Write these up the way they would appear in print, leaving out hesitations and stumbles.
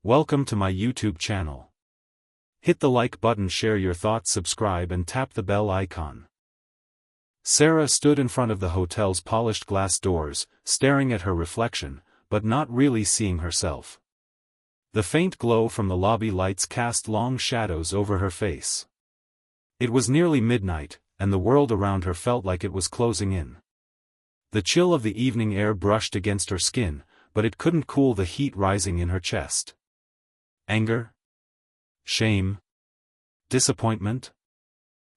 Welcome to my YouTube channel. Hit the like button, share your thoughts, subscribe and tap the bell icon. Sarah stood in front of the hotel's polished glass doors, staring at her reflection, but not really seeing herself. The faint glow from the lobby lights cast long shadows over her face. It was nearly midnight, and the world around her felt like it was closing in. The chill of the evening air brushed against her skin, but it couldn't cool the heat rising in her chest. Anger? Shame? Disappointment?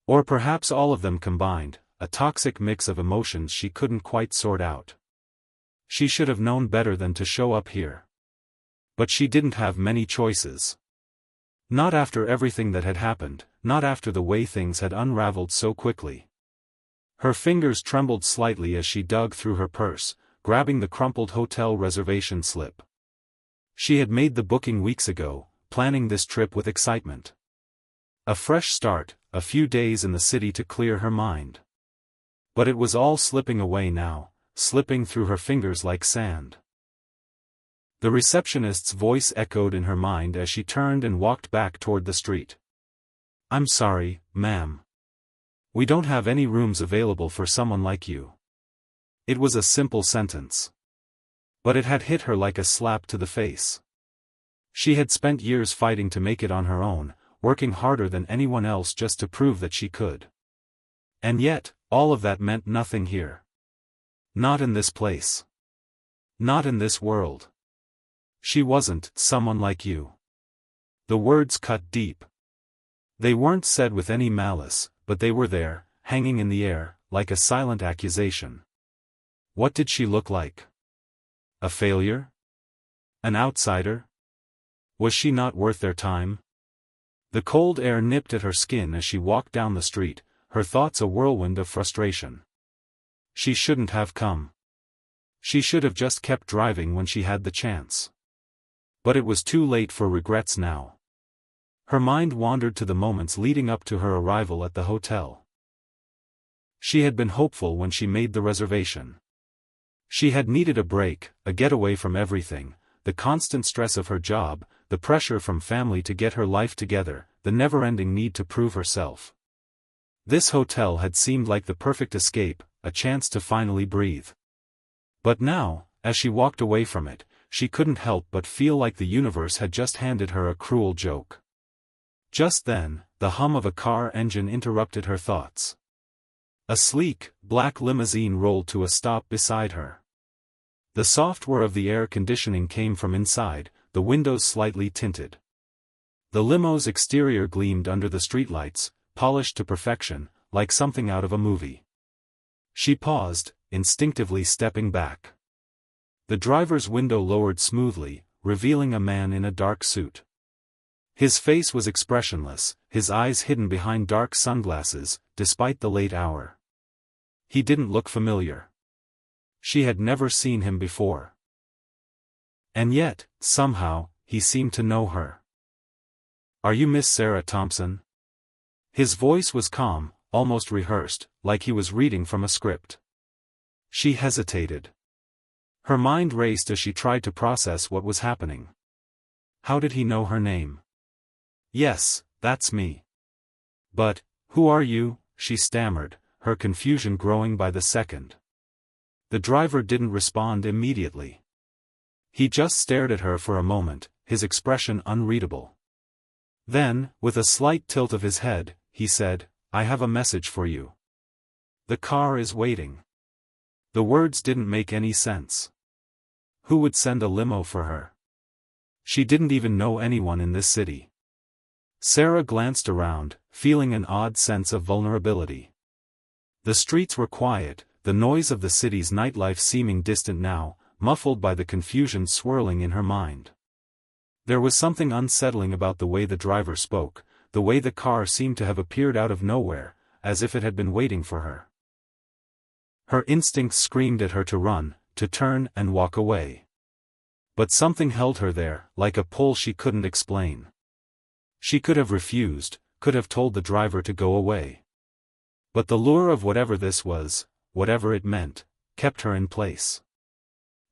Or perhaps all of them combined, a toxic mix of emotions she couldn't quite sort out. She should have known better than to show up here. But she didn't have many choices. Not after everything that had happened, not after the way things had unraveled so quickly. Her fingers trembled slightly as she dug through her purse, grabbing the crumpled hotel reservation slip. She had made the booking weeks ago, planning this trip with excitement. A fresh start, a few days in the city to clear her mind. But it was all slipping away now, slipping through her fingers like sand. The receptionist's voice echoed in her mind as she turned and walked back toward the street. "I'm sorry, ma'am. We don't have any rooms available for someone like you." It was a simple sentence. But it had hit her like a slap to the face. She had spent years fighting to make it on her own, working harder than anyone else just to prove that she could. And yet, all of that meant nothing here. Not in this place. Not in this world. She wasn't someone like you. The words cut deep. They weren't said with any malice, but they were there, hanging in the air, like a silent accusation. What did she look like? A failure? An outsider? Was she not worth their time? The cold air nipped at her skin as she walked down the street, her thoughts a whirlwind of frustration. She shouldn't have come. She should have just kept driving when she had the chance. But it was too late for regrets now. Her mind wandered to the moments leading up to her arrival at the hotel. She had been hopeful when she made the reservation. She had needed a break, a getaway from everything, the constant stress of her job, the pressure from family to get her life together, the never-ending need to prove herself. This hotel had seemed like the perfect escape, a chance to finally breathe. But now, as she walked away from it, she couldn't help but feel like the universe had just handed her a cruel joke. Just then, the hum of a car engine interrupted her thoughts. A sleek, black limousine rolled to a stop beside her. The soft whir of the air conditioning came from inside, the windows slightly tinted. The limo's exterior gleamed under the streetlights, polished to perfection, like something out of a movie. She paused, instinctively stepping back. The driver's window lowered smoothly, revealing a man in a dark suit. His face was expressionless, his eyes hidden behind dark sunglasses, despite the late hour. He didn't look familiar. She had never seen him before. And yet, somehow, he seemed to know her. "Are you Miss Sarah Thompson?" His voice was calm, almost rehearsed, like he was reading from a script. She hesitated. Her mind raced as she tried to process what was happening. How did he know her name? "Yes, that's me." "But, who are you?" she stammered, her confusion growing by the second. The driver didn't respond immediately. He just stared at her for a moment, his expression unreadable. Then, with a slight tilt of his head, he said, "I have a message for you. The car is waiting." The words didn't make any sense. Who would send a limo for her? She didn't even know anyone in this city. Sarah glanced around, feeling an odd sense of vulnerability. The streets were quiet, the noise of the city's nightlife seeming distant now, muffled by the confusion swirling in her mind. There was something unsettling about the way the driver spoke, the way the car seemed to have appeared out of nowhere, as if it had been waiting for her. Her instincts screamed at her to run, to turn and walk away. But something held her there, like a pull she couldn't explain. She could have refused, could have told the driver to go away. But the lure of whatever this was, whatever it meant, kept her in place.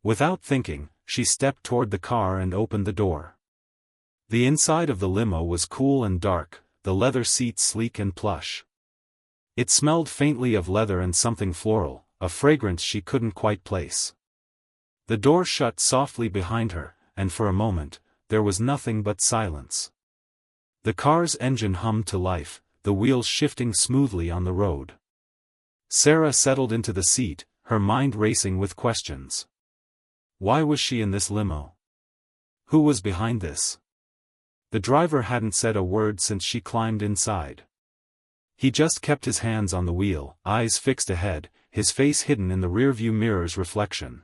Without thinking, she stepped toward the car and opened the door. The inside of the limo was cool and dark, the leather seats sleek and plush. It smelled faintly of leather and something floral, a fragrance she couldn't quite place. The door shut softly behind her, and for a moment, there was nothing but silence. The car's engine hummed to life, the wheels shifting smoothly on the road. Sarah settled into the seat, her mind racing with questions. Why was she in this limo? Who was behind this? The driver hadn't said a word since she climbed inside. He just kept his hands on the wheel, eyes fixed ahead, his face hidden in the rearview mirror's reflection.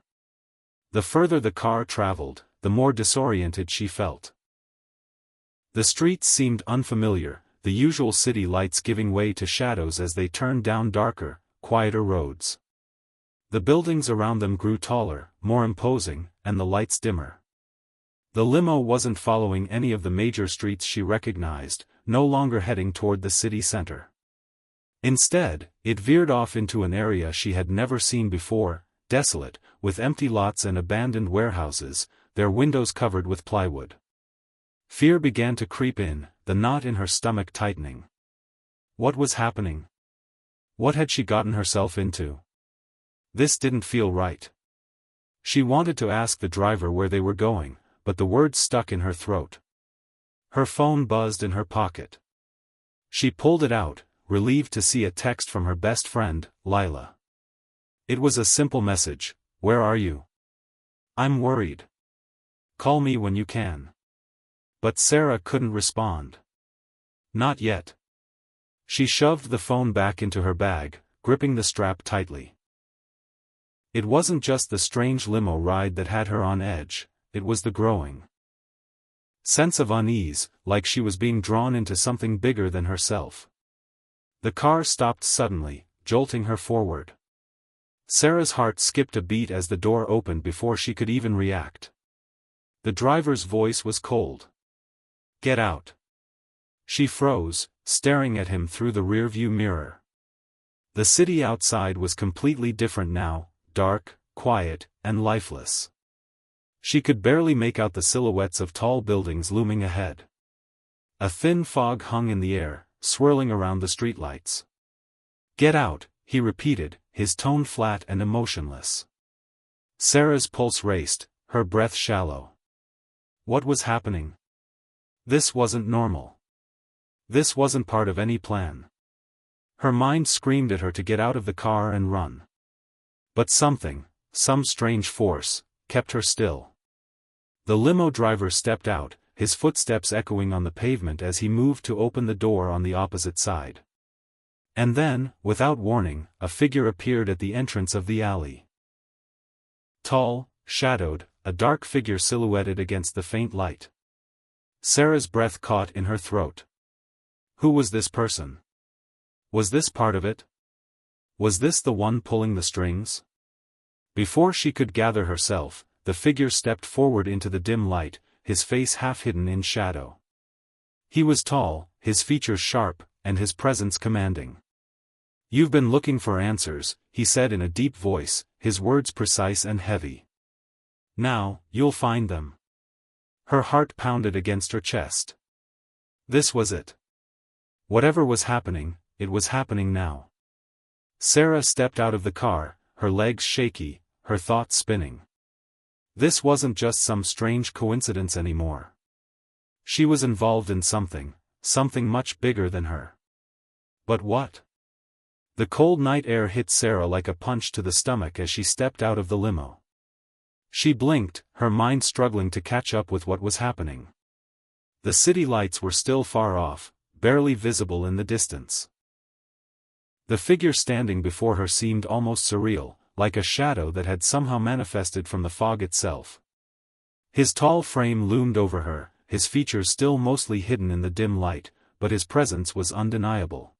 The further the car traveled, the more disoriented she felt. The streets seemed unfamiliar, the usual city lights giving way to shadows as they turned down darker, quieter roads. The buildings around them grew taller, more imposing, and the lights dimmer. The limo wasn't following any of the major streets she recognized, no longer heading toward the city center. Instead, it veered off into an area she had never seen before, desolate, with empty lots and abandoned warehouses, their windows covered with plywood. Fear began to creep in, the knot in her stomach tightening. What was happening? What had she gotten herself into? This didn't feel right. She wanted to ask the driver where they were going, but the words stuck in her throat. Her phone buzzed in her pocket. She pulled it out, relieved to see a text from her best friend, Lila. It was a simple message, "Where are you? I'm worried. Call me when you can." But Sarah couldn't respond. Not yet. She shoved the phone back into her bag, gripping the strap tightly. It wasn't just the strange limo ride that had her on edge, it was the growing sense of unease, like she was being drawn into something bigger than herself. The car stopped suddenly, jolting her forward. Sarah's heart skipped a beat as the door opened before she could even react. The driver's voice was cold. "Get out." She froze, staring at him through the rearview mirror. The city outside was completely different now, dark, quiet, and lifeless. She could barely make out the silhouettes of tall buildings looming ahead. A thin fog hung in the air, swirling around the streetlights. "Get out," he repeated, his tone flat and emotionless. Sarah's pulse raced, her breath shallow. What was happening? This wasn't normal. This wasn't part of any plan. Her mind screamed at her to get out of the car and run. But something, some strange force, kept her still. The limo driver stepped out, his footsteps echoing on the pavement as he moved to open the door on the opposite side. And then, without warning, a figure appeared at the entrance of the alley. Tall, shadowed, a dark figure silhouetted against the faint light. Sarah's breath caught in her throat. Who was this person? Was this part of it? Was this the one pulling the strings? Before she could gather herself, the figure stepped forward into the dim light, his face half hidden in shadow. He was tall, his features sharp, and his presence commanding. "You've been looking for answers," he said in a deep voice, his words precise and heavy. "Now, you'll find them." Her heart pounded against her chest. This was it. Whatever was happening, it was happening now. Sarah stepped out of the car, her legs shaky, her thoughts spinning. This wasn't just some strange coincidence anymore. She was involved in something much bigger than her. But what? The cold night air hit Sarah like a punch to the stomach as she stepped out of the limo. She blinked, her mind struggling to catch up with what was happening. The city lights were still far off, barely visible in the distance. The figure standing before her seemed almost surreal, like a shadow that had somehow manifested from the fog itself. His tall frame loomed over her, his features still mostly hidden in the dim light, but his presence was undeniable.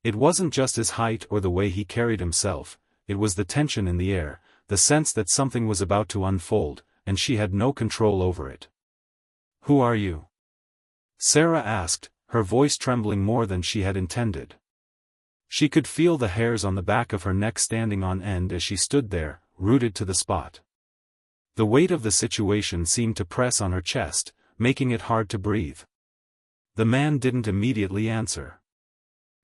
It wasn't just his height or the way he carried himself, it was the tension in the air, the sense that something was about to unfold, and she had no control over it. "Who are you?" Sarah asked, her voice trembling more than she had intended. She could feel the hairs on the back of her neck standing on end as she stood there, rooted to the spot. The weight of the situation seemed to press on her chest, making it hard to breathe. The man didn't immediately answer.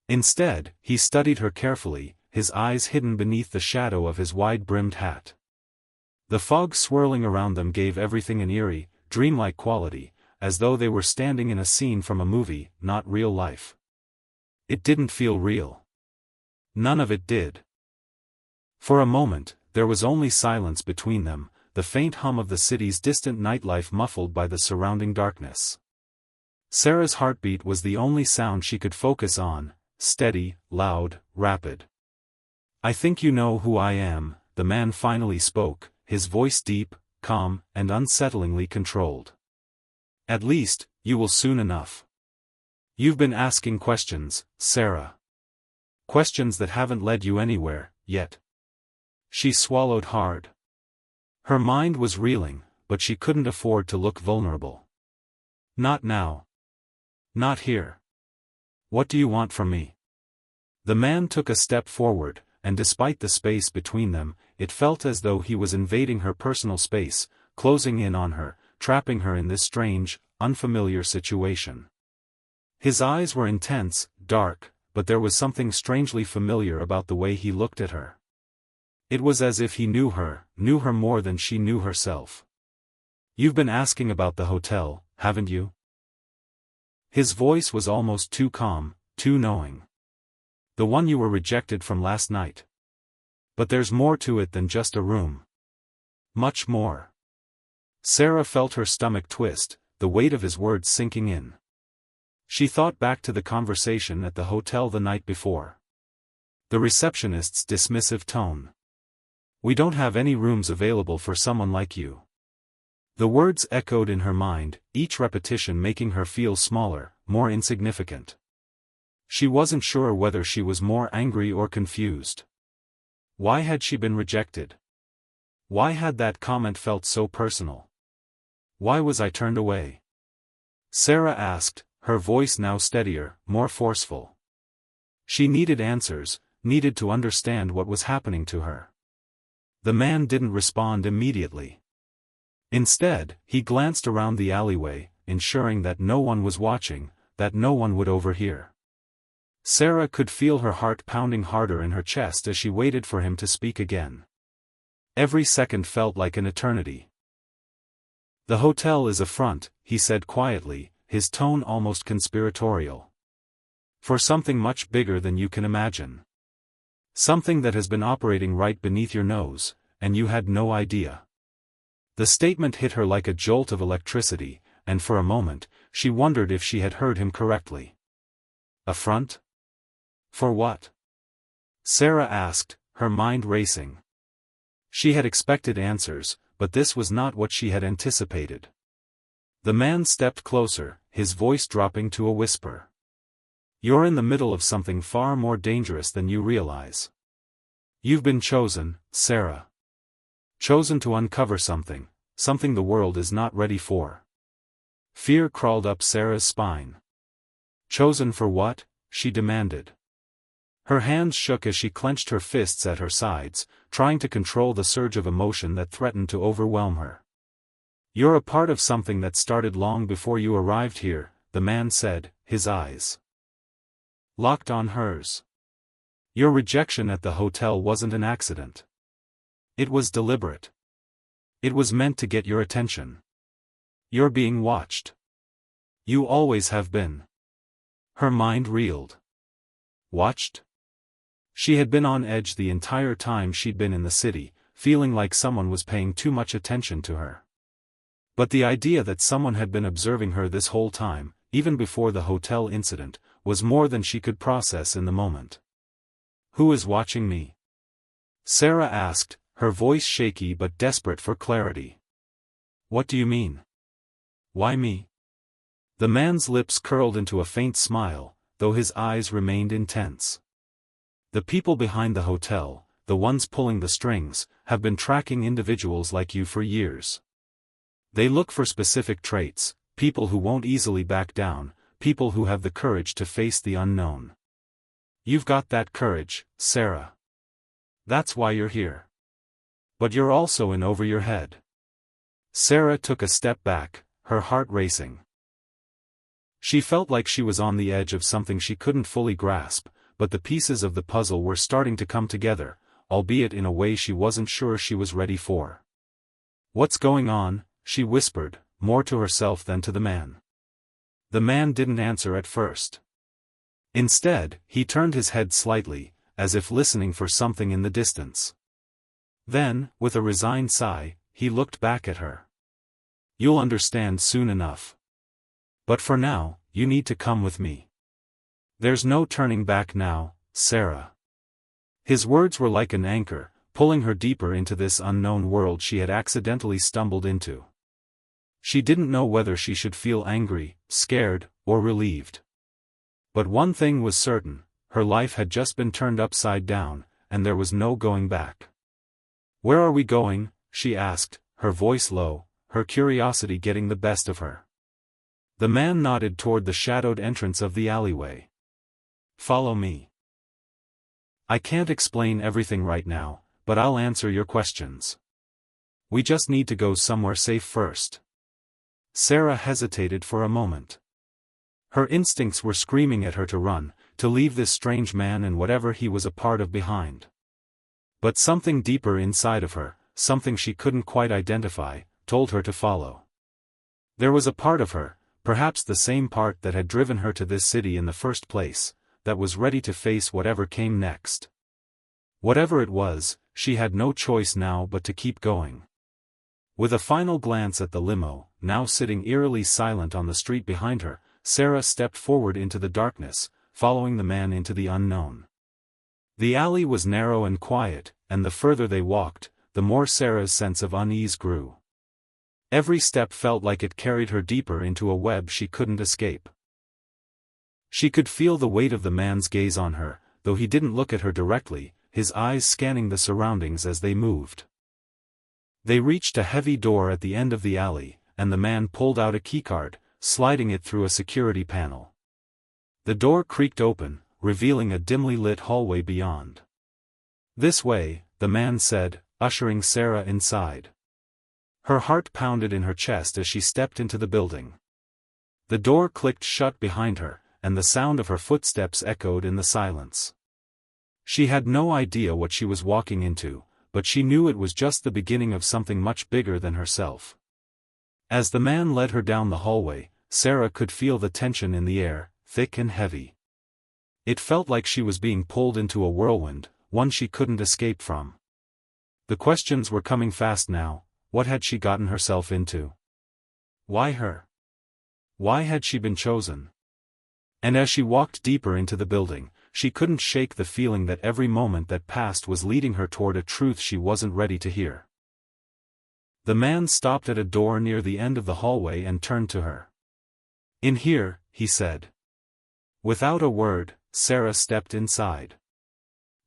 Instead, he studied her carefully, his eyes hidden beneath the shadow of his wide-brimmed hat. The fog swirling around them gave everything an eerie, dreamlike quality, as though they were standing in a scene from a movie, not real life. It didn't feel real. None of it did. For a moment, there was only silence between them, the faint hum of the city's distant nightlife muffled by the surrounding darkness. Sarah's heartbeat was the only sound she could focus on, steady, loud, rapid. "I think you know who I am," the man finally spoke, his voice deep, calm, and unsettlingly controlled. "At least, you will soon enough. You've been asking questions, Sarah. Questions that haven't led you anywhere, yet." She swallowed hard. Her mind was reeling, but she couldn't afford to look vulnerable. "Not now. Not here. What do you want from me?" The man took a step forward, and despite the space between them, it felt as though he was invading her personal space, closing in on her, trapping her in this strange, unfamiliar situation. His eyes were intense, dark, but there was something strangely familiar about the way he looked at her. It was as if he knew her more than she knew herself. "You've been asking about the hotel, haven't you?" His voice was almost too calm, too knowing. "The one you were rejected from last night. But there's more to it than just a room. Much more." Sarah felt her stomach twist, the weight of his words sinking in. She thought back to the conversation at the hotel the night before. The receptionist's dismissive tone. "We don't have any rooms available for someone like you." The words echoed in her mind, each repetition making her feel smaller, more insignificant. She wasn't sure whether she was more angry or confused. Why had she been rejected? Why had that comment felt so personal? Why was I turned away? Sarah asked, her voice now steadier, more forceful. She needed answers, needed to understand what was happening to her. The man didn't respond immediately. Instead, he glanced around the alleyway, ensuring that no one was watching, that no one would overhear. Sarah could feel her heart pounding harder in her chest as she waited for him to speak again. Every second felt like an eternity. "The hotel is a front," he said quietly, his tone almost conspiratorial. "For something much bigger than you can imagine. Something that has been operating right beneath your nose, and you had no idea." The statement hit her like a jolt of electricity, and for a moment, she wondered if she had heard him correctly. "A front? For what?" Sarah asked, her mind racing. She had expected answers, but this was not what she had anticipated. The man stepped closer, his voice dropping to a whisper. "You're in the middle of something far more dangerous than you realize. You've been chosen, Sarah. Chosen to uncover something the world is not ready for." Fear crawled up Sarah's spine. "Chosen for what?" she demanded. Her hands shook as she clenched her fists at her sides, trying to control the surge of emotion that threatened to overwhelm her. "You're a part of something that started long before you arrived here," the man said, his eyes locked on hers. "Your rejection at the hotel wasn't an accident. It was deliberate. It was meant to get your attention. You're being watched. You always have been." Her mind reeled. Watched? She had been on edge the entire time she'd been in the city, feeling like someone was paying too much attention to her. But the idea that someone had been observing her this whole time, even before the hotel incident, was more than she could process in the moment. "Who is watching me?" Sarah asked, her voice shaky but desperate for clarity. "What do you mean? Why me?" The man's lips curled into a faint smile, though his eyes remained intense. "The people behind the hotel, the ones pulling the strings, have been tracking individuals like you for years. They look for specific traits, people who won't easily back down, people who have the courage to face the unknown. You've got that courage, Sarah. That's why you're here. But you're also in over your head." Sarah took a step back, her heart racing. She felt like she was on the edge of something she couldn't fully grasp, but the pieces of the puzzle were starting to come together, albeit in a way she wasn't sure she was ready for. "What's going on?" she whispered, more to herself than to the man. The man didn't answer at first. Instead, he turned his head slightly, as if listening for something in the distance. Then, with a resigned sigh, he looked back at her. "You'll understand soon enough. But for now, you need to come with me. There's no turning back now, Sarah." His words were like an anchor, pulling her deeper into this unknown world she had accidentally stumbled into. She didn't know whether she should feel angry, scared, or relieved. But one thing was certain, her life had just been turned upside down, and there was no going back. "Where are we going?" she asked, her voice low, her curiosity getting the best of her. The man nodded toward the shadowed entrance of the alleyway. "Follow me. I can't explain everything right now, but I'll answer your questions. We just need to go somewhere safe first." Sarah hesitated for a moment. Her instincts were screaming at her to run, to leave this strange man and whatever he was a part of behind. But something deeper inside of her, something she couldn't quite identify, told her to follow. There was a part of her, perhaps the same part that had driven her to this city in the first place, that was ready to face whatever came next. Whatever it was, she had no choice now but to keep going. With a final glance at the limo, now sitting eerily silent on the street behind her, Sarah stepped forward into the darkness, following the man into the unknown. The alley was narrow and quiet, and the further they walked, the more Sarah's sense of unease grew. Every step felt like it carried her deeper into a web she couldn't escape. She could feel the weight of the man's gaze on her, though he didn't look at her directly, his eyes scanning the surroundings as they moved. They reached a heavy door at the end of the alley, and the man pulled out a keycard, sliding it through a security panel. The door creaked open, revealing a dimly lit hallway beyond. "This way," the man said, ushering Sarah inside. Her heart pounded in her chest as she stepped into the building. The door clicked shut behind her, and the sound of her footsteps echoed in the silence. She had no idea what she was walking into, but she knew it was just the beginning of something much bigger than herself. As the man led her down the hallway, Sarah could feel the tension in the air, thick and heavy. It felt like she was being pulled into a whirlwind, one she couldn't escape from. The questions were coming fast now. What had she gotten herself into? Why her? Why had she been chosen? And as she walked deeper into the building, she couldn't shake the feeling that every moment that passed was leading her toward a truth she wasn't ready to hear. The man stopped at a door near the end of the hallway and turned to her. "In here," he said. Without a word, Sarah stepped inside.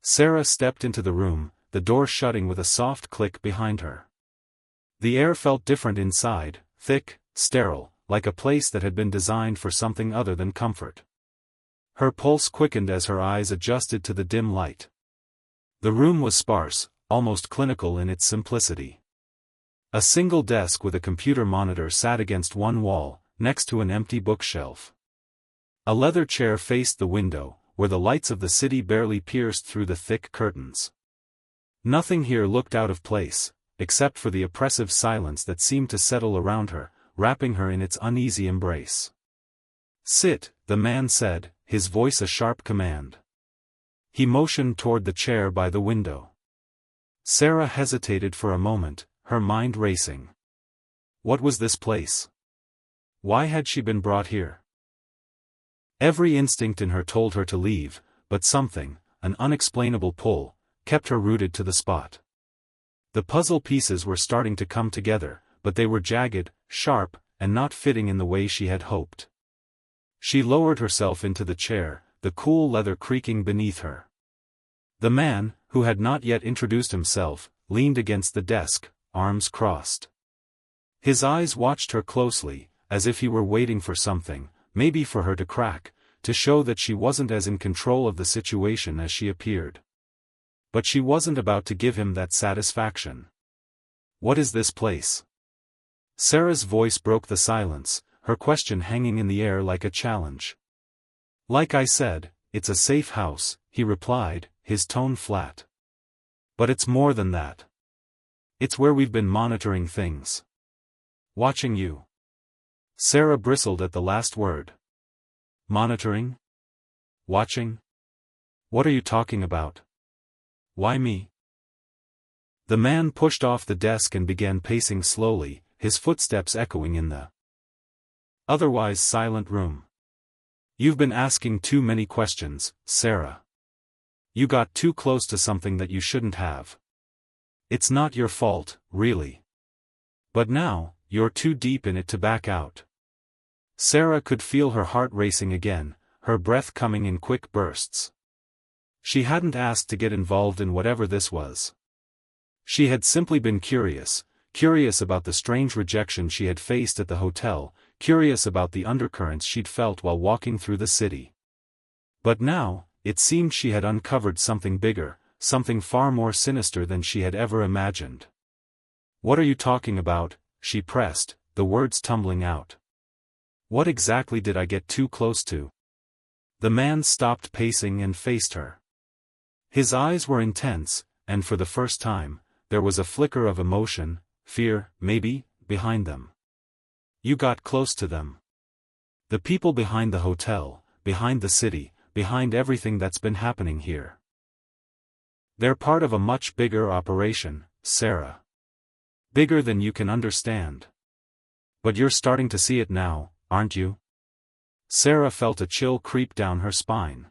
Sarah stepped into the room, the door shutting with a soft click behind her. The air felt different inside, thick, sterile, like a place that had been designed for something other than comfort. Her pulse quickened as her eyes adjusted to the dim light. The room was sparse, almost clinical in its simplicity. A single desk with a computer monitor sat against one wall, next to an empty bookshelf. A leather chair faced the window, where the lights of the city barely pierced through the thick curtains. Nothing here looked out of place, except for the oppressive silence that seemed to settle around her, wrapping her in its uneasy embrace. "Sit," the man said, his voice a sharp command. He motioned toward the chair by the window. Sarah hesitated for a moment, her mind racing. What was this place? Why had she been brought here? Every instinct in her told her to leave, but something, an unexplainable pull, kept her rooted to the spot. The puzzle pieces were starting to come together, but they were jagged, sharp, and not fitting in the way she had hoped. She lowered herself into the chair, the cool leather creaking beneath her. The man, who had not yet introduced himself, leaned against the desk, arms crossed. His eyes watched her closely, as if he were waiting for something, maybe for her to crack, to show that she wasn't as in control of the situation as she appeared. But she wasn't about to give him that satisfaction. "What is this place?" Sarah's voice broke the silence, her question hanging in the air like a challenge. Like I said, it's a safe house, he replied, his tone flat. But it's more than that. It's where we've been monitoring things. Watching you. Sarah bristled at the last word. Monitoring? Watching? What are you talking about? Why me? The man pushed off the desk and began pacing slowly, his footsteps echoing in the otherwise silent room. You've been asking too many questions, Sarah. You got too close to something that you shouldn't have. It's not your fault, really. But now, you're too deep in it to back out. Sarah could feel her heart racing again, her breath coming in quick bursts. She hadn't asked to get involved in whatever this was. She had simply been curious about the strange rejection she had faced at the hotel, curious about the undercurrents she'd felt while walking through the city. But now, it seemed she had uncovered something bigger, something far more sinister than she had ever imagined. What are you talking about? She pressed, the words tumbling out. What exactly did I get too close to? The man stopped pacing and faced her. His eyes were intense, and for the first time, there was a flicker of emotion, fear, maybe, behind them. You got close to them. The people behind the hotel, behind the city, behind everything that's been happening here. They're part of a much bigger operation, Sarah. Bigger than you can understand. But you're starting to see it now, aren't you? Sarah felt a chill creep down her spine.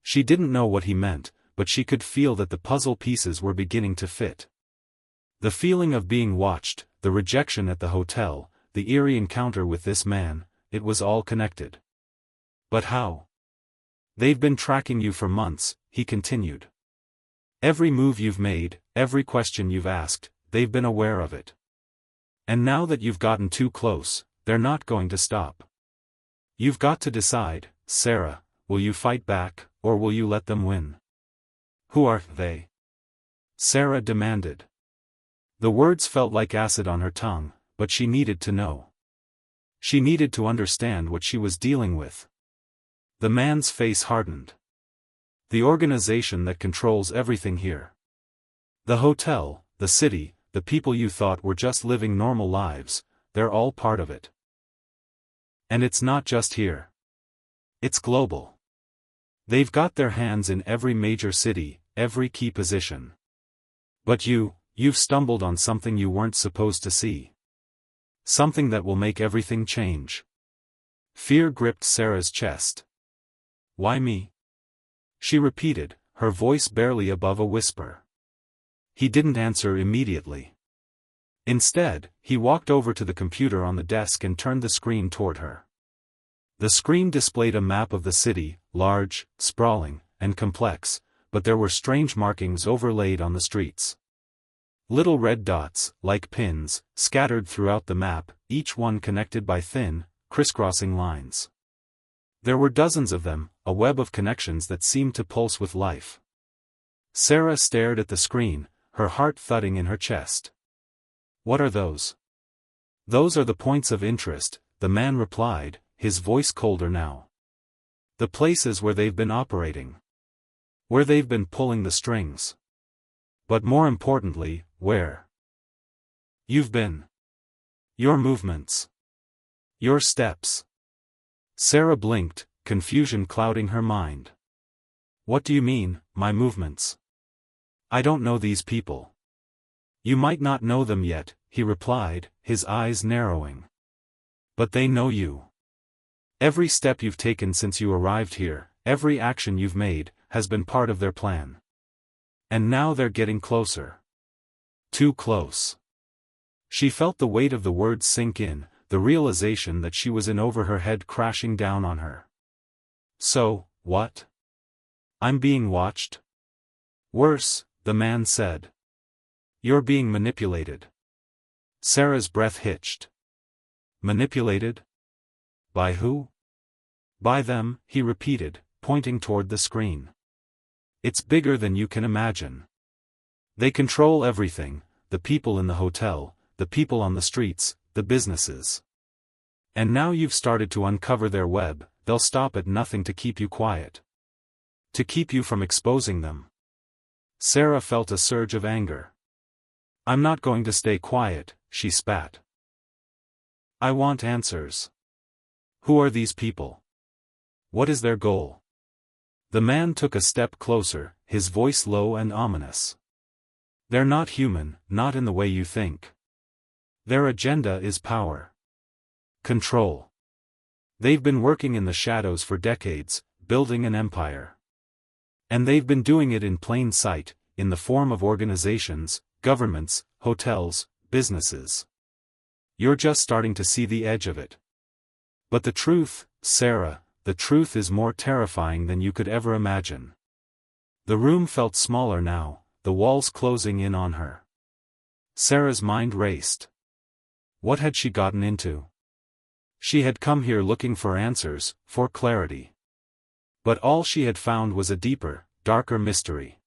She didn't know what he meant, but she could feel that the puzzle pieces were beginning to fit. The feeling of being watched, the rejection at the hotel, the eerie encounter with this man, it was all connected. But how? They've been tracking you for months, he continued. Every move you've made, every question you've asked, they've been aware of it. And now that you've gotten too close, they're not going to stop. You've got to decide, Sarah, will you fight back, or will you let them win? Who are they? Sarah demanded. The words felt like acid on her tongue, but she needed to know. She needed to understand what she was dealing with. The man's face hardened. The organization that controls everything here. The hotel, the city, the people you thought were just living normal lives, they're all part of it. And it's not just here. It's global. They've got their hands in every major city, every key position. But you've stumbled on something you weren't supposed to see. Something that will make everything change. Fear gripped Sarah's chest. Why me? She repeated, her voice barely above a whisper. He didn't answer immediately. Instead, he walked over to the computer on the desk and turned the screen toward her. The screen displayed a map of the city, large, sprawling, and complex, but there were strange markings overlaid on the streets. Little red dots, like pins, scattered throughout the map, each one connected by thin, crisscrossing lines. There were dozens of them, a web of connections that seemed to pulse with life. Sarah stared at the screen, her heart thudding in her chest. What are those? Those are the points of interest, the man replied, his voice colder now. The places where they've been operating. Where they've been pulling the strings. But more importantly, where you've been. Your movements. Your steps. Sarah blinked, confusion clouding her mind. What do you mean, my movements? I don't know these people. You might not know them yet, he replied, his eyes narrowing. But they know you. Every step you've taken since you arrived here, every action you've made, has been part of their plan. And now they're getting closer. Too close. She felt the weight of the words sink in, the realization that she was in over her head crashing down on her. So, what? I'm being watched? Worse, the man said. You're being manipulated. Sarah's breath hitched. Manipulated? By who? By them, he repeated, pointing toward the screen. It's bigger than you can imagine. They control everything, the people in the hotel, the people on the streets, the businesses. And now you've started to uncover their web, they'll stop at nothing to keep you quiet. To keep you from exposing them. Sarah felt a surge of anger. I'm not going to stay quiet, she spat. I want answers. Who are these people? What is their goal? The man took a step closer, his voice low and ominous. They're not human, not in the way you think. Their agenda is power. Control. They've been working in the shadows for decades, building an empire. And they've been doing it in plain sight, in the form of organizations, governments, hotels, businesses. You're just starting to see the edge of it. But the truth, Sarah, the truth is more terrifying than you could ever imagine. The room felt smaller now, the walls closing in on her. Sarah's mind raced. What had she gotten into? She had come here looking for answers, for clarity. But all she had found was a deeper, darker mystery.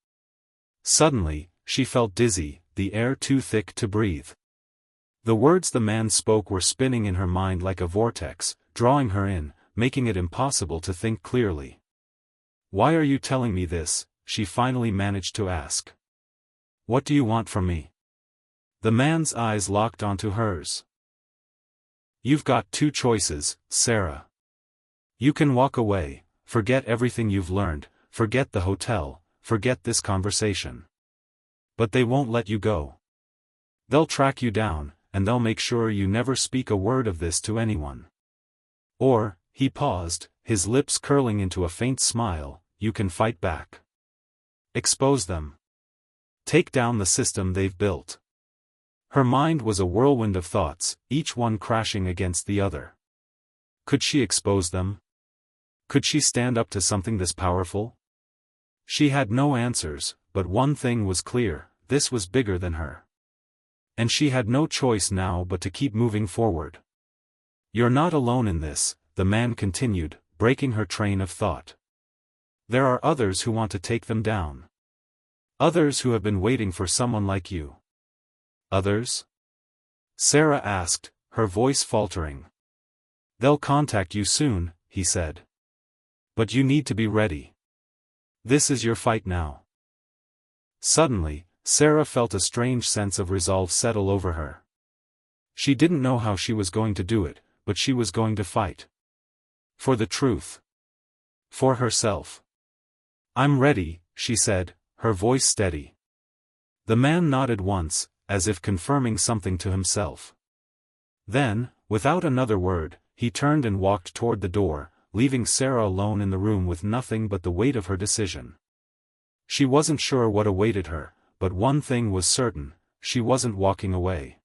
Suddenly, she felt dizzy, the air too thick to breathe. The words the man spoke were spinning in her mind like a vortex, drawing her in, making it impossible to think clearly. Why are you telling me this? She finally managed to ask. What do you want from me? The man's eyes locked onto hers. You've got two choices, Sarah. You can walk away, forget everything you've learned, forget the hotel, forget this conversation. But they won't let you go. They'll track you down, and they'll make sure you never speak a word of this to anyone. Or, he paused, his lips curling into a faint smile, you can fight back. Expose them. Take down the system they've built. Her mind was a whirlwind of thoughts, each one crashing against the other. Could she expose them? Could she stand up to something this powerful? She had no answers, but one thing was clear, this was bigger than her. And she had no choice now but to keep moving forward. You're not alone in this, the man continued, breaking her train of thought. There are others who want to take them down. Others who have been waiting for someone like you. Others? Sarah asked, her voice faltering. They'll contact you soon, he said. But you need to be ready. This is your fight now. Suddenly, Sarah felt a strange sense of resolve settle over her. She didn't know how she was going to do it, but she was going to fight. For the truth. For herself. I'm ready, she said, her voice steady. The man nodded once, as if confirming something to himself. Then, without another word, he turned and walked toward the door, leaving Sarah alone in the room with nothing but the weight of her decision. She wasn't sure what awaited her, but one thing was certain, she wasn't walking away.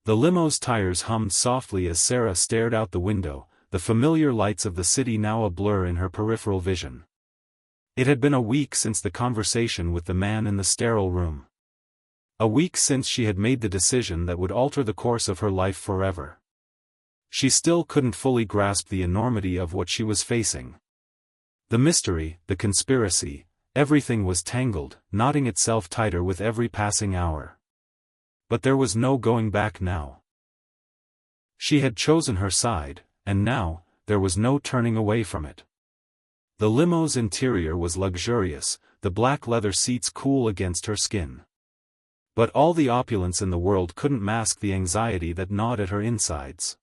The limo's tires hummed softly as Sarah stared out the window, the familiar lights of the city now a blur in her peripheral vision. It had been a week since the conversation with the man in the sterile room. A week since she had made the decision that would alter the course of her life forever. She still couldn't fully grasp the enormity of what she was facing. The mystery, the conspiracy, everything was tangled, knotting itself tighter with every passing hour. But there was no going back now. She had chosen her side, and now, there was no turning away from it. The limo's interior was luxurious, the black leather seats cool against her skin. But all the opulence in the world couldn't mask the anxiety that gnawed at her insides.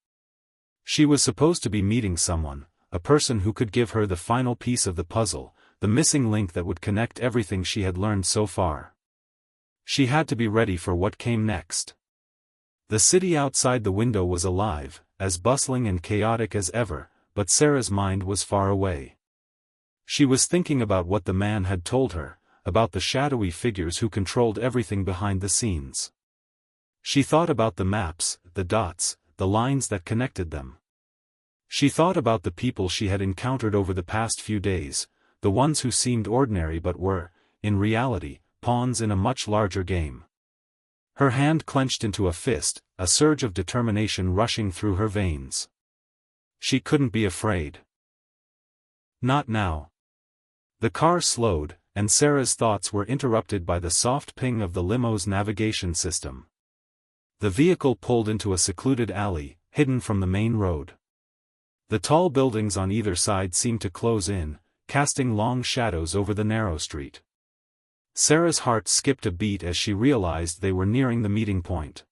She was supposed to be meeting someone, a person who could give her the final piece of the puzzle, the missing link that would connect everything she had learned so far. She had to be ready for what came next. The city outside the window was alive, as bustling and chaotic as ever, but Sarah's mind was far away. She was thinking about what the man had told her, about the shadowy figures who controlled everything behind the scenes. She thought about the maps, the dots, the lines that connected them. She thought about the people she had encountered over the past few days, the ones who seemed ordinary but were, in reality, pawns in a much larger game. Her hand clenched into a fist, a surge of determination rushing through her veins. She couldn't be afraid. Not now. The car slowed, and Sarah's thoughts were interrupted by the soft ping of the limo's navigation system. The vehicle pulled into a secluded alley, hidden from the main road. The tall buildings on either side seemed to close in, casting long shadows over the narrow street. Sarah's heart skipped a beat as she realized they were nearing the meeting point.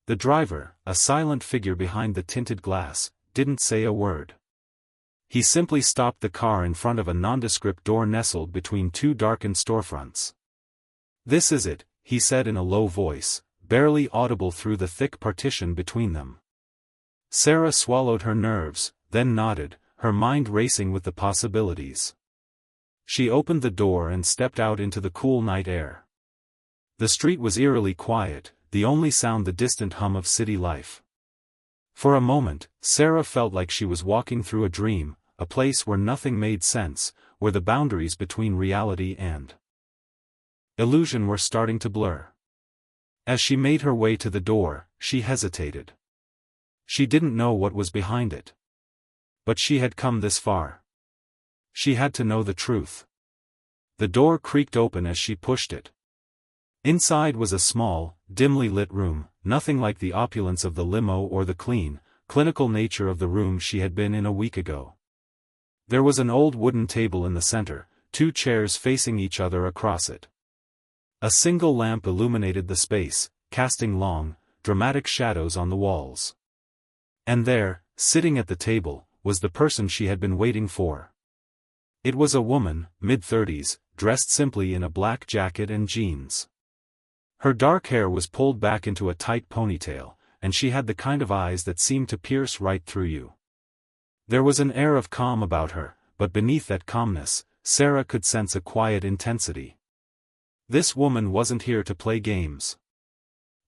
The driver, a silent figure behind the tinted glass, didn't say a word. He simply stopped the car in front of a nondescript door nestled between two darkened storefronts. "This is it," he said in a low voice, barely audible through the thick partition between them. Sarah swallowed her nerves, then nodded, her mind racing with the possibilities. She opened the door and stepped out into the cool night air. The street was eerily quiet, the only sound the distant hum of city life. For a moment, Sarah felt like she was walking through a dream, a place where nothing made sense, where the boundaries between reality and illusion were starting to blur. As she made her way to the door, she hesitated. She didn't know what was behind it. But she had come this far. She had to know the truth. The door creaked open as she pushed it. Inside was a small, dimly lit room, nothing like the opulence of the limo or the clean, clinical nature of the room she had been in a week ago. There was an old wooden table in the center, two chairs facing each other across it. A single lamp illuminated the space, casting long, dramatic shadows on the walls. And there, sitting at the table, was the person she had been waiting for. It was a woman, mid-30s, dressed simply in a black jacket and jeans. Her dark hair was pulled back into a tight ponytail, and she had the kind of eyes that seemed to pierce right through you. There was an air of calm about her, but beneath that calmness, Sarah could sense a quiet intensity. This woman wasn't here to play games.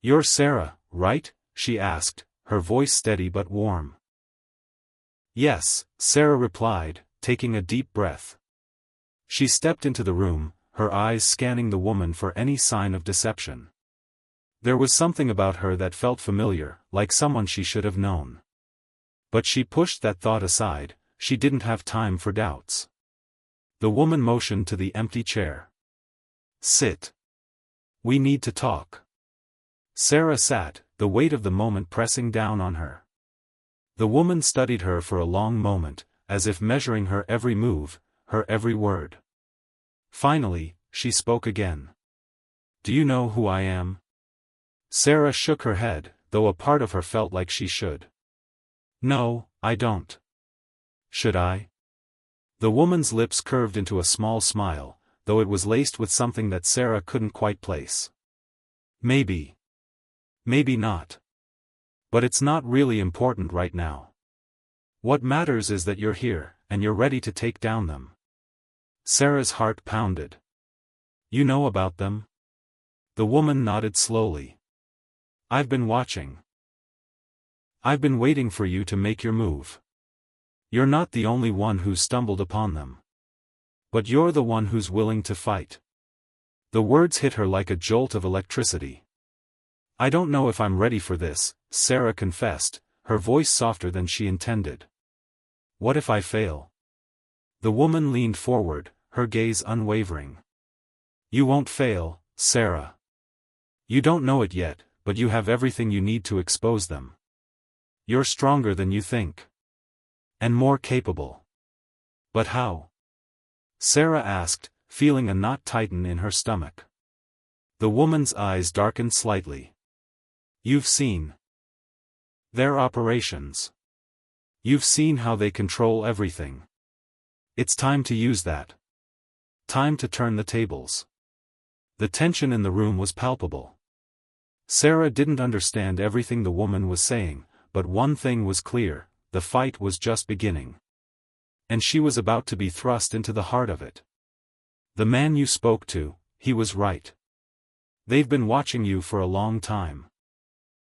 "You're Sarah, right?" she asked, her voice steady but warm. "Yes," Sarah replied, taking a deep breath. She stepped into the room, her eyes scanning the woman for any sign of deception. There was something about her that felt familiar, like someone she should have known. But she pushed that thought aside, she didn't have time for doubts. The woman motioned to the empty chair. "Sit. We need to talk." Sarah sat, the weight of the moment pressing down on her. The woman studied her for a long moment, as if measuring her every move, her every word. Finally, she spoke again. "Do you know who I am?" Sarah shook her head, though a part of her felt like she should. "No, I don't." "Should I?" The woman's lips curved into a small smile, though it was laced with something that Sarah couldn't quite place. "Maybe. Maybe not. But it's not really important right now. What matters is that you're here, and you're ready to take down them." Sarah's heart pounded. "You know about them?" The woman nodded slowly. "I've been watching. I've been waiting for you to make your move. You're not the only one who's stumbled upon them. But you're the one who's willing to fight." The words hit her like a jolt of electricity. "I don't know if I'm ready for this," Sarah confessed, her voice softer than she intended. "What if I fail?" The woman leaned forward, her gaze unwavering. "You won't fail, Sarah. You don't know it yet, but you have everything you need to expose them. You're stronger than you think. And more capable." "But how?" Sarah asked, feeling a knot tighten in her stomach. The woman's eyes darkened slightly. "You've seen their operations. You've seen how they control everything. It's time to use that. Time to turn the tables." The tension in the room was palpable. Sarah didn't understand everything the woman was saying, but one thing was clear, the fight was just beginning. And she was about to be thrust into the heart of it. "The man you spoke to, he was right. They've been watching you for a long time.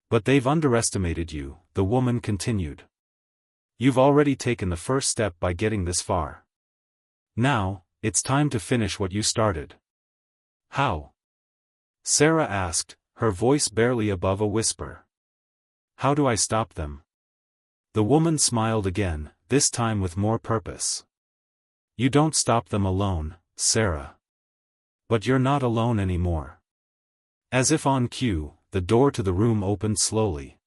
But they've underestimated you," the woman continued. "You've already taken the first step by getting this far. Now, it's time to finish what you started." "How?" Sarah asked, her voice barely above a whisper. "How do I stop them?" The woman smiled again, this time with more purpose. "You don't stop them alone, Sarah. But you're not alone anymore." As if on cue, the door to the room opened slowly.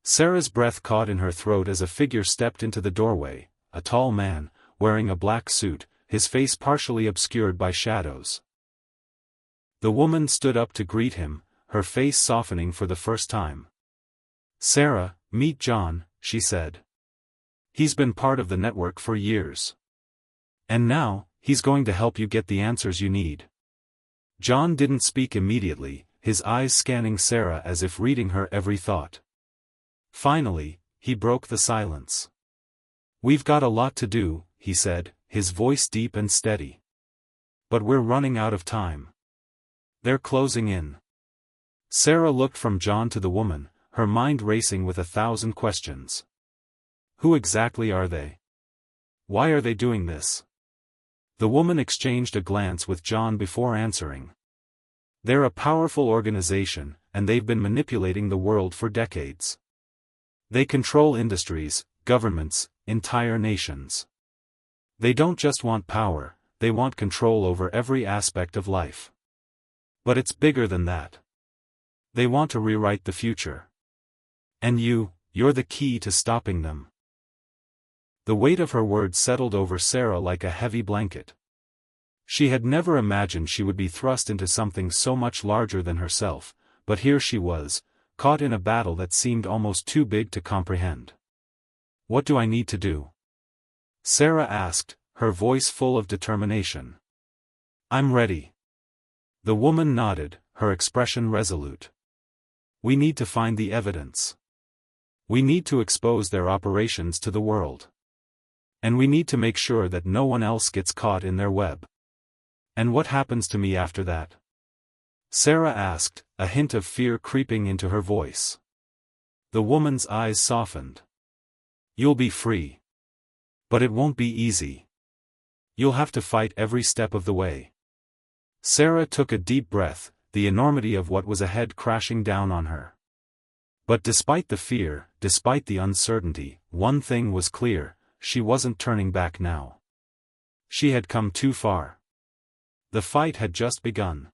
Sarah's breath caught in her throat as a figure stepped into the doorway, a tall man, wearing a black suit, his face partially obscured by shadows. The woman stood up to greet him, her face softening for the first time. "Sarah, meet John," she said. "He's been part of the network for years. And now, he's going to help you get the answers you need." John didn't speak immediately, his eyes scanning Sarah as if reading her every thought. Finally, he broke the silence. "We've got a lot to do," he said, his voice deep and steady. "But we're running out of time. They're closing in." Sarah looked from John to the woman, her mind racing with 1,000 questions. Who exactly are they? Why are they doing this? The woman exchanged a glance with John before answering. "They're a powerful organization, and they've been manipulating the world for decades. They control industries, governments, entire nations. They don't just want power, they want control over every aspect of life. But it's bigger than that. They want to rewrite the future. And you're the key to stopping them." The weight of her words settled over Sarah like a heavy blanket. She had never imagined she would be thrust into something so much larger than herself, but here she was, caught in a battle that seemed almost too big to comprehend. "What do I need to do?" Sarah asked, her voice full of determination. "I'm ready." The woman nodded, her expression resolute. "We need to find the evidence. We need to expose their operations to the world. And we need to make sure that no one else gets caught in their web." "And what happens to me after that?" Sarah asked, a hint of fear creeping into her voice. The woman's eyes softened. "You'll be free. But it won't be easy. You'll have to fight every step of the way." Sarah took a deep breath, the enormity of what was ahead crashing down on her. But despite the fear, despite the uncertainty, one thing was clear: she wasn't turning back now. She had come too far. The fight had just begun.